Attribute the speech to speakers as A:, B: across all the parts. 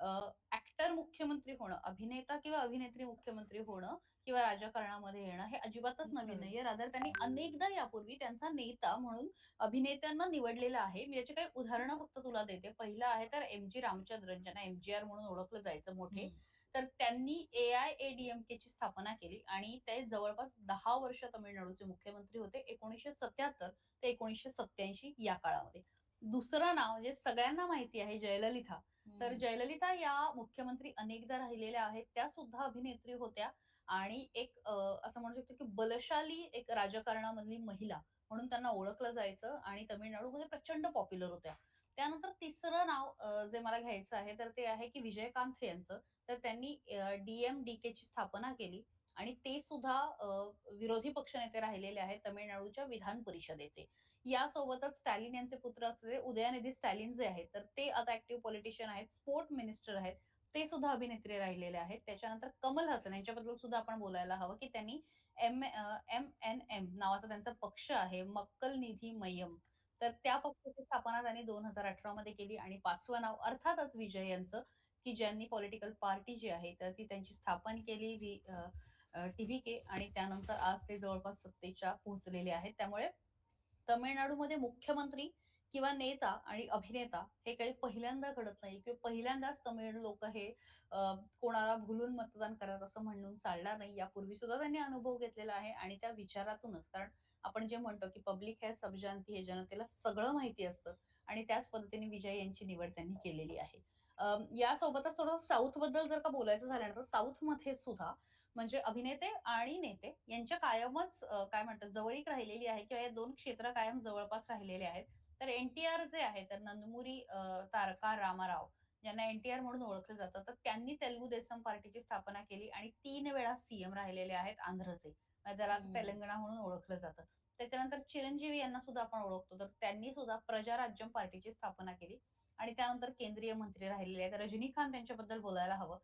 A: Actor मुख्यमंत्री होणं, अभिनेता किंवा अभिनेत्री मुख्यमंत्री होणं किंवा राजकारणामध्ये येणं हे अजिबातच नवीन
B: बरोबर.
A: नाहीये. रादर त्यांनी अनेकदा यापूर्वी त्यांचा नेता म्हणून अभिनेत्यांना निवडलेलं आहे. मी याची काही उदाहरणं फक्त तुला देते. पहिलं आहे तर एम.जी. रामचंद्रन, ज्यांना एम.जी.आर म्हणून ओळखलं जायचं मोठे.
B: हं.
A: तर त्यांनी ए-आय-ए-डी-एम-केची स्थापना केली आणि ते जवळपास 10 वर्ष तामिळनाडूचे मुख्यमंत्री होते. 1977 ते 1987 या काळामध्ये. दुसरं नाव जे सगळ्यांना माहिती आहे, जयललिता. तर
B: हं.
A: जयललिता या मुख्यमंत्री अनेकदा राहिलेल्या आहेत. त्या सुद्धा अभिनेत्री होत्या आणि एक असं म्हणू शकतो, की बलशाली एक राजकारणामधली महिला म्हणून त्यांना ओळखलं जायचं आणि तामिळनाडूमध्ये प्रचंड पॉप्युलर होत्या. त्यानंतर तिसरं नाव जे मला घ्यायचं आहे, तर ते आहे, की विजयकांत यांचं. तर त्यांनी डी-एम-डी-केची स्थापना केली आणि ते सुद्धा विरोधी पक्षनेते राहिलेले आहेत तामिळनाडूच्या विधान परिषदेचे. यासोबतच स्टॅलिन यांचे पुत्र असलेले उदयनिधी स्टॅलिन जे आहेत, तर ते आता ॲक्टिव्ह पॉलिटिशियन आहेत, स्पोर्ट मिनिस्टर आहेत. ते सुद्धा अभिनेत्री राहिलेले आहेत. त्याच्यानंतर कमल हसन यांच्याबद्दल सुद्धा आपण बोलायला हवं, की त्यांनी एम-एन-एम नावाचा त्यांचा पक्ष आहे, मक्कल निधी मय्यम. तर त्या पक्षाची स्थापना त्यांनी 2018 मध्ये केली आणि 5वं नाव अर्थातच विजय यांचं, की ज्यांनी पॉलिटिकल पार्टी जी आहे, तर ती त्यांची स्थापन केली टी-व्ही-के आणि त्यानंतर आज ते जवळपास सत्तेच्या पोहोचलेले आहेत. त्यामुळे तमिळनाडूमध्ये मुख्यमंत्री किंवा नेता आणि अभिनेता हे काही पहिल्यांदा घडत नाही किंवा पहिल्यांदाच तमिळ लोकं हे कोणाला भुलून मतदान करतात असं म्हणून चालणार नाही. यापूर्वी सुद्धा त्यांनी अनुभव घेतलेला आहे आणि त्या विचारातूनच कारण आपण जे म्हणतो, की पब्लिक है सब जानती है, जनतेला सगळं माहिती असतं आणि त्याच पद्धतीने विजय यांची निवड त्यांनी केलेली आहे. यासोबतच थोडं साऊथबद्दल जर का बोलायचं झालं ना, तर साऊथमध्ये सुद्धा म्हणजे अभिनेते आणि नेते यांच्या कायमच काय म्हणतात जवळीक राहिलेली आहे किंवा या 2 क्षेत्र कायम जवळपास राहिलेले आहेत. तर एन-टी-आर जे आहे तर नंदमूरी तारका रामाराव ज्यांना एन-टी-आर म्हणून ओळखलं जातं. तर त्यांनी तेलुगू देसम पार्टीची स्थापना केली आणि 3 वेळा सीएम राहिलेले आहेत आंध्रचे. म्हणजे त्याला आता
B: हं.
A: तेलंगणा म्हणून ओळखलं जातं. त्याच्यानंतर चिरंजीवी यांना सुद्धा आपण ओळखतो. तर त्यांनी सुद्धा प्रजाराज्यम पार्टीची स्थापना केली आणि त्यानंतर केंद्रीय मंत्री राहिलेले आहेत. रजनीकांत यांच्याबद्दल बोलायला हवं.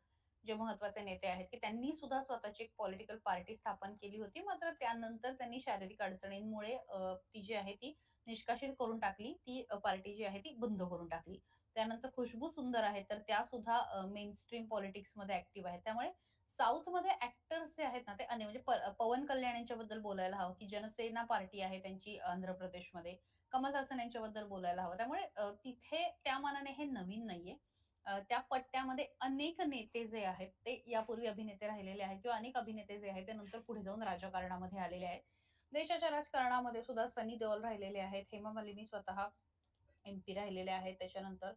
A: जे महत्त्वाचे नेते आहेत, की त्यांनी सुद्धा स्वतःची एक पॉलिटिकल पार्टी स्थापन केली होती. मात्र त्यानंतर त्यांनी शारीरिक अडचणींमुळे ती जी आहे ती निष्कासित करून टाकली. ती पार्टी जी आहे ती बंद करून टाकली. त्यानंतर खुशबू सुंदर आहेत, तर त्या सुद्धा मेनस्ट्रीम पॉलिटिक्समध्ये ॲक्टिव्ह आहेत. त्यामुळे साऊथमध्ये ॲक्टर्स जे आहेत ना, ते म्हणजे पवन कल्याण यांच्याबद्दल बोलायला हवं, की जनसेना पार्टी आहे त्यांची आंध्र प्रदेशमध्ये. कमल हसन यांच्याबद्दल बोलायला हवं. त्यामुळे तिथे त्या मानाने हे नवीन नाहीये. त्या पट्ट्यामध्ये अनेक नेते जे आहेत, ते यापूर्वी अभिनेते राहिलेले आहेत किंवा अनेक अभिनेते जे आहेत, ते नंतर पुढे जाऊन राजकारणामध्ये आलेले आहेत. देशाच्या राजकारणामध्ये सुद्धा सनी देओल राहिलेले आहेत. हेमा मालिनी स्वतः एम-पी राहिलेले आहेत. त्याच्यानंतर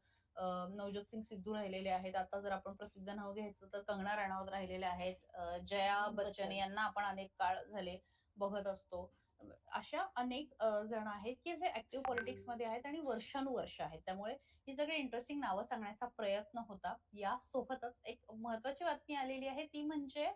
A: नवज्योत सिंग सिद्धू राहिलेले आहेत. आता जर आपण प्रसिद्ध नाव घ्यायचं तर कंगना राणावत राहिलेल्या आहेत. जया बच्चन
B: बच्चन.
A: यांना आपण अनेक काळ झाले बघत असतो. अशा अनेक जण आहेत, की जे ॲक्टिव्ह पॉलिटिक्समध्ये आहेत आणि वर्षानुवर्ष आहेत. त्यामुळे ही सगळी इंटरेस्टिंग नावं सांगण्याचा प्रयत्न होता. यासोबतच एक महत्त्वाची बातमी आलेली आहे ती म्हणजे